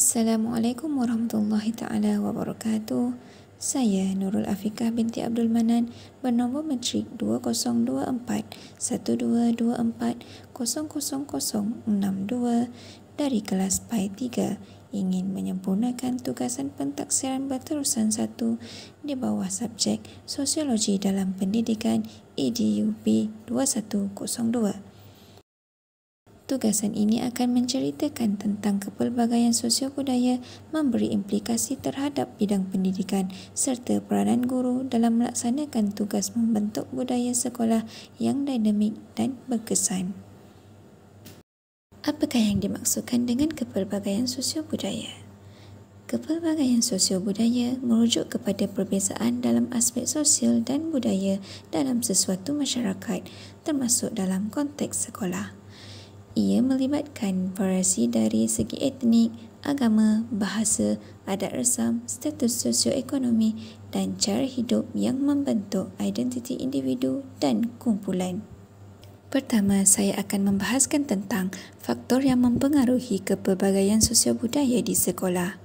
Assalamualaikum warahmatullahi taala wabarakatuh. Saya Nurul Afiqah binti Abdul Manan bernombor matrik 2024-124-00062 dari kelas PAI 3 ingin menyempurnakan tugasan pentaksiran berterusan 1 di bawah subjek Sosiologi dalam Pendidikan EDUP 2102. Tugasan ini akan menceritakan tentang kepelbagaian sosio-budaya, memberi implikasi terhadap bidang pendidikan serta peranan guru dalam melaksanakan tugas membentuk budaya sekolah yang dinamik dan berkesan. Apakah yang dimaksudkan dengan kepelbagaian sosio-budaya? Kepelbagaian sosio-budaya merujuk kepada perbezaan dalam aspek sosial dan budaya dalam sesuatu masyarakat, termasuk dalam konteks sekolah. Ia melibatkan variasi dari segi etnik, agama, bahasa, adat resam, status sosioekonomi dan cara hidup yang membentuk identiti individu dan kumpulan. Pertama, saya akan membahaskan tentang faktor yang mempengaruhi kepelbagaian sosio-budaya di sekolah.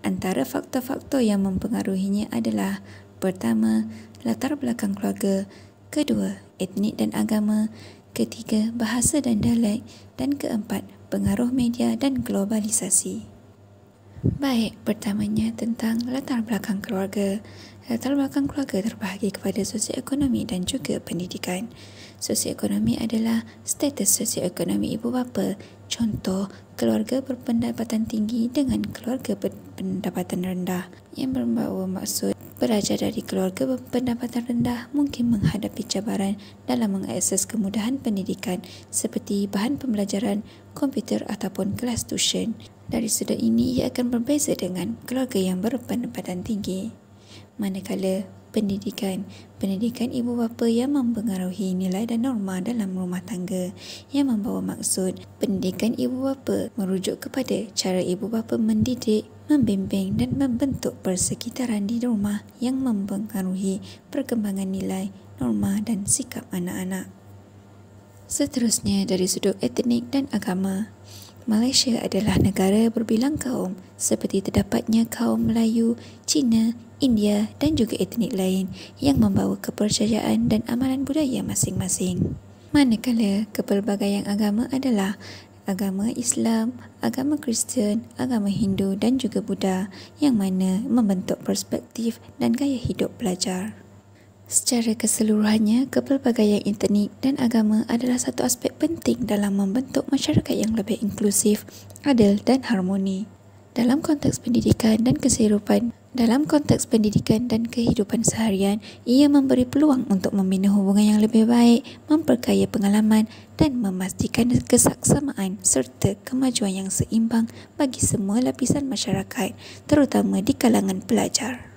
Antara faktor-faktor yang mempengaruhinya adalah: pertama, latar belakang keluarga; kedua, etnik dan agama; ketiga, bahasa dan dialek; dan keempat, pengaruh media dan globalisasi. Baik, pertamanya tentang latar belakang keluarga. Latar belakang keluarga terbahagi kepada sosioekonomi dan juga pendidikan. Sosioekonomi adalah status sosioekonomi ibu bapa. Contoh, keluarga berpendapatan tinggi dengan keluarga berpendapatan rendah, yang membawa maksud pelajar dari keluarga berpendapatan rendah mungkin menghadapi cabaran dalam mengakses kemudahan pendidikan seperti bahan pembelajaran, komputer ataupun kelas tuition. Dari sudut ini, ia akan berbeza dengan keluarga yang berpendapatan tinggi. Manakala pendidikan ibu bapa yang mempengaruhi nilai dan norma dalam rumah tangga, yang membawa maksud pendidikan ibu bapa merujuk kepada cara ibu bapa mendidik, membimbing dan membentuk persekitaran di rumah yang mempengaruhi perkembangan nilai, norma dan sikap anak-anak. Seterusnya, dari sudut etnik dan agama. Malaysia adalah negara berbilang kaum, seperti terdapatnya kaum Melayu, Cina, India dan juga etnik lain yang membawa kepercayaan dan amalan budaya masing-masing. Manakala kepelbagaian agama adalah agama Islam, agama Kristian, agama Hindu dan juga Buddha, yang mana membentuk perspektif dan gaya hidup pelajar. Secara keseluruhannya, kepelbagaian etnik dan agama adalah satu aspek penting dalam membentuk masyarakat yang lebih inklusif, adil dan harmoni. Dalam konteks pendidikan dan kehidupan seharian, ia memberi peluang untuk membina hubungan yang lebih baik, memperkaya pengalaman dan memastikan kesaksamaan serta kemajuan yang seimbang bagi semua lapisan masyarakat, terutama di kalangan pelajar.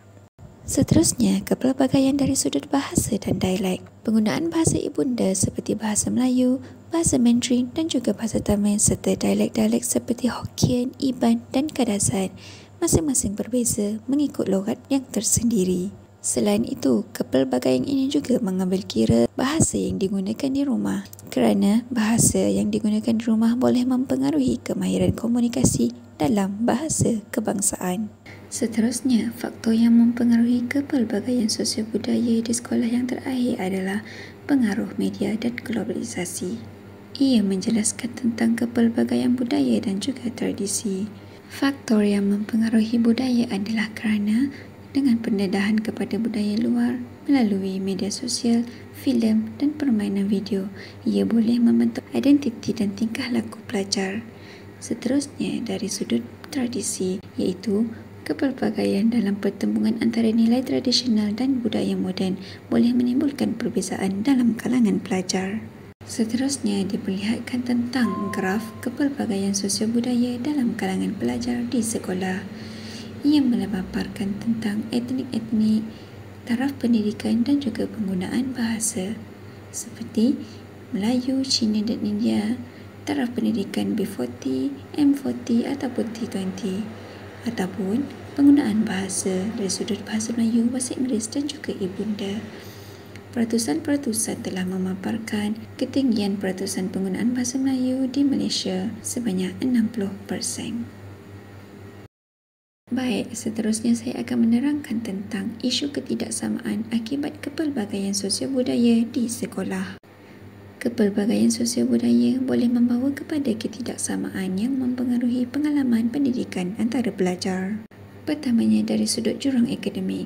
Seterusnya, kepelbagaian dari sudut bahasa dan dialek. Penggunaan bahasa ibunda seperti bahasa Melayu, bahasa Mandarin dan juga bahasa Tamil serta dialek-dialek seperti Hokkien, Iban dan Kadasan masing-masing berbeza mengikut logat yang tersendiri. Selain itu, kepelbagaian ini juga mengambil kira bahasa yang digunakan di rumah, kerana bahasa yang digunakan di rumah boleh mempengaruhi kemahiran komunikasi dalam bahasa kebangsaan. Seterusnya, faktor yang mempengaruhi kepelbagaian sosio-budaya di sekolah yang terakhir adalah pengaruh media dan globalisasi. Ia menjelaskan tentang kepelbagaian budaya dan juga tradisi. Faktor yang mempengaruhi budaya adalah kerana dengan pendedahan kepada budaya luar melalui media sosial, filem dan permainan video, ia boleh membentuk identiti dan tingkah laku pelajar. Seterusnya, dari sudut tradisi, iaitu kepelbagaian dalam pertembungan antara nilai tradisional dan budaya moden boleh menimbulkan perbezaan dalam kalangan pelajar. Seterusnya, diperlihatkan tentang graf kepelbagaian sosio-budaya dalam kalangan pelajar di sekolah. Ia memaparkan tentang etnik-etnik, taraf pendidikan dan juga penggunaan bahasa seperti Melayu, Cina dan India, taraf pendidikan B40, M40 ataupun T20, ataupun penggunaan bahasa dari sudut bahasa Melayu, bahasa Inggeris dan juga ibunda. Peratusan-peratusan telah memaparkan ketinggian peratusan penggunaan bahasa Melayu di Malaysia sebanyak 60%. Baik, seterusnya saya akan menerangkan tentang isu ketidaksamaan akibat kepelbagaian sosial budaya di sekolah. Kepelbagaian sosial budaya boleh membawa kepada ketidaksamaan yang mempengaruhi pengalaman pendidikan antara pelajar. Pertamanya, dari sudut jurang akademik,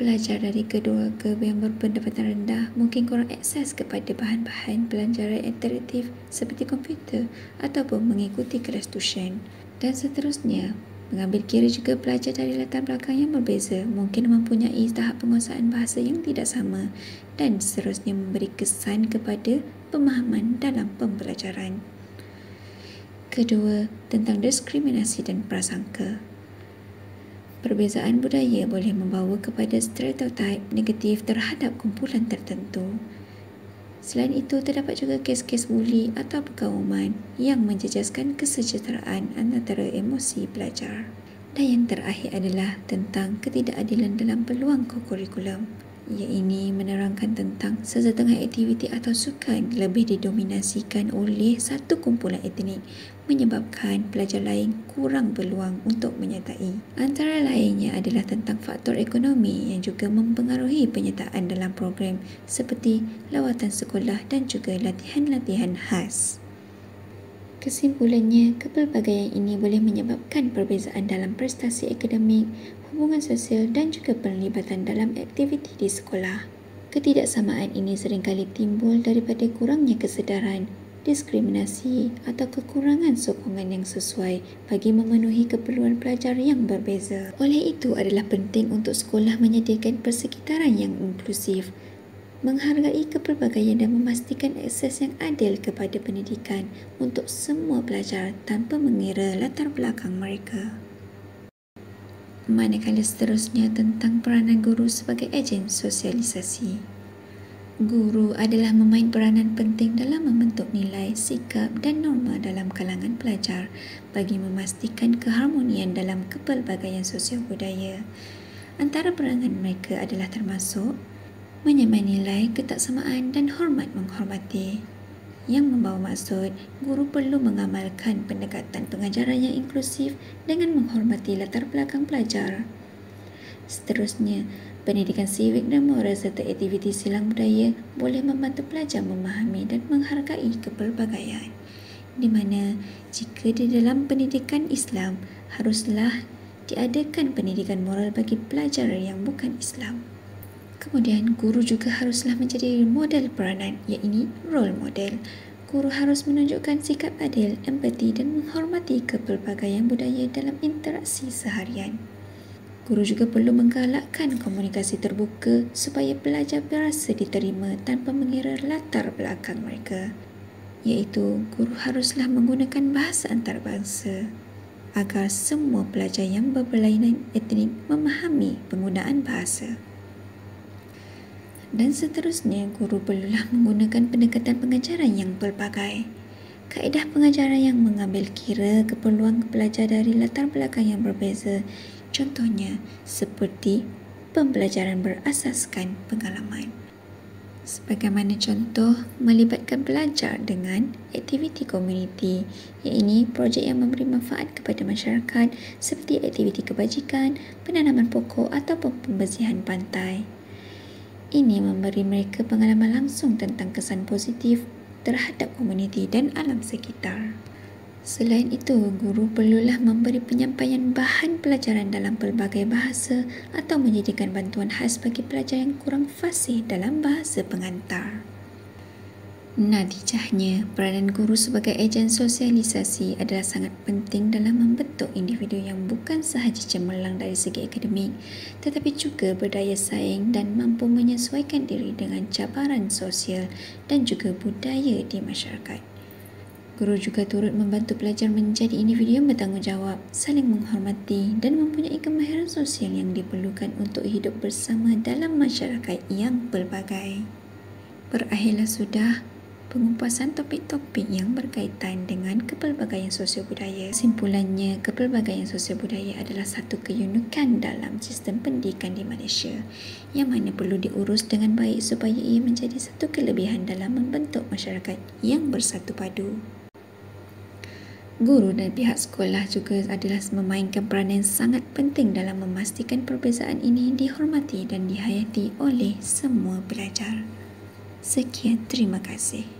pelajar dari keluarga yang berpendapatan rendah mungkin kurang akses kepada bahan-bahan pelajaran interaktif seperti komputer ataupun mengikuti kelas tuition. Dan seterusnya, mengambil kira juga pelajar dari latar belakang yang berbeza mungkin mempunyai tahap penguasaan bahasa yang tidak sama dan seterusnya memberi kesan kepada pemahaman dalam pembelajaran. Kedua, tentang diskriminasi dan prasangka. Perbezaan budaya boleh membawa kepada stereotip negatif terhadap kumpulan tertentu. Selain itu, terdapat juga kes-kes buli atau perkauman yang menjejaskan kesejahteraan antara emosi pelajar. Dan yang terakhir adalah tentang ketidakadilan dalam peluang kurikulum. Ia ini menerangkan tentang sesetengah aktiviti atau sukan lebih didominasikan oleh satu kumpulan etnik menyebabkan pelajar lain kurang peluang untuk menyertai. Antara lainnya adalah tentang faktor ekonomi yang juga mempengaruhi penyertaan dalam program seperti lawatan sekolah dan juga latihan-latihan khas. Kesimpulannya, kepelbagaian ini boleh menyebabkan perbezaan dalam prestasi akademik, hubungan sosial dan juga penglibatan dalam aktiviti di sekolah. Ketidaksamaan ini seringkali timbul daripada kurangnya kesedaran, diskriminasi atau kekurangan sokongan yang sesuai bagi memenuhi keperluan pelajar yang berbeza. Oleh itu, adalah penting untuk sekolah menyediakan persekitaran yang inklusif, menghargai kepelbagaian dan memastikan akses yang adil kepada pendidikan untuk semua pelajar tanpa mengira latar belakang mereka. Manakala seterusnya tentang peranan guru sebagai ejen sosialisasi. Guru adalah memain peranan penting dalam membentuk nilai, sikap dan norma dalam kalangan pelajar bagi memastikan keharmonian dalam kepelbagaian sosial budaya. Antara peranan mereka adalah termasuk menyamai nilai, ketaksamaan dan hormat menghormati. Yang membawa maksud, guru perlu mengamalkan pendekatan pengajaran yang inklusif dengan menghormati latar belakang pelajar. Seterusnya, pendidikan civic dan moral serta aktiviti silang budaya boleh membantu pelajar memahami dan menghargai kepelbagaian. Di mana, jika di dalam pendidikan Islam, haruslah diadakan pendidikan moral bagi pelajar yang bukan Islam. Kemudian, guru juga haruslah menjadi model peranan, iaitu role model. Guru harus menunjukkan sikap adil, empati dan menghormati kepelbagaian budaya dalam interaksi seharian. Guru juga perlu menggalakkan komunikasi terbuka supaya pelajar berasa diterima tanpa mengira latar belakang mereka. Iaitu, guru haruslah menggunakan bahasa antarabangsa agar semua pelajar yang berberlainan etnik memahami penggunaan bahasa. Dan seterusnya, guru perlulah menggunakan pendekatan pengajaran yang pelbagai. Kaedah pengajaran yang mengambil kira keperluan pelajar dari latar belakang yang berbeza, contohnya seperti pembelajaran berasaskan pengalaman. Sebagaimana contoh, melibatkan pelajar dengan aktiviti komuniti, iaitu projek yang memberi manfaat kepada masyarakat seperti aktiviti kebajikan, penanaman pokok ataupun pembersihan pantai. Ini memberi mereka pengalaman langsung tentang kesan positif terhadap komuniti dan alam sekitar. Selain itu, guru perlulah memberi penyampaian bahan pelajaran dalam pelbagai bahasa atau menyediakan bantuan khas bagi pelajar yang kurang fasih dalam bahasa pengantar. Natijahnya, peranan guru sebagai ejen sosialisasi adalah sangat penting dalam membentuk individu yang bukan sahaja cemerlang dari segi akademik, tetapi juga berdaya saing dan mampu menyesuaikan diri dengan cabaran sosial dan juga budaya di masyarakat. Guru juga turut membantu pelajar menjadi individu yang bertanggungjawab, saling menghormati dan mempunyai kemahiran sosial yang diperlukan untuk hidup bersama dalam masyarakat yang pelbagai. Berakhirlah sudah pengupasan topik-topik yang berkaitan dengan kepelbagaian sosial budaya. Kesimpulannya, kepelbagaian sosial budaya adalah satu keunikan dalam sistem pendidikan di Malaysia yang mana perlu diurus dengan baik supaya ia menjadi satu kelebihan dalam membentuk masyarakat yang bersatu padu. Guru dan pihak sekolah juga adalah memainkan peranan yang sangat penting dalam memastikan perbezaan ini dihormati dan dihayati oleh semua pelajar. Sekian, terima kasih.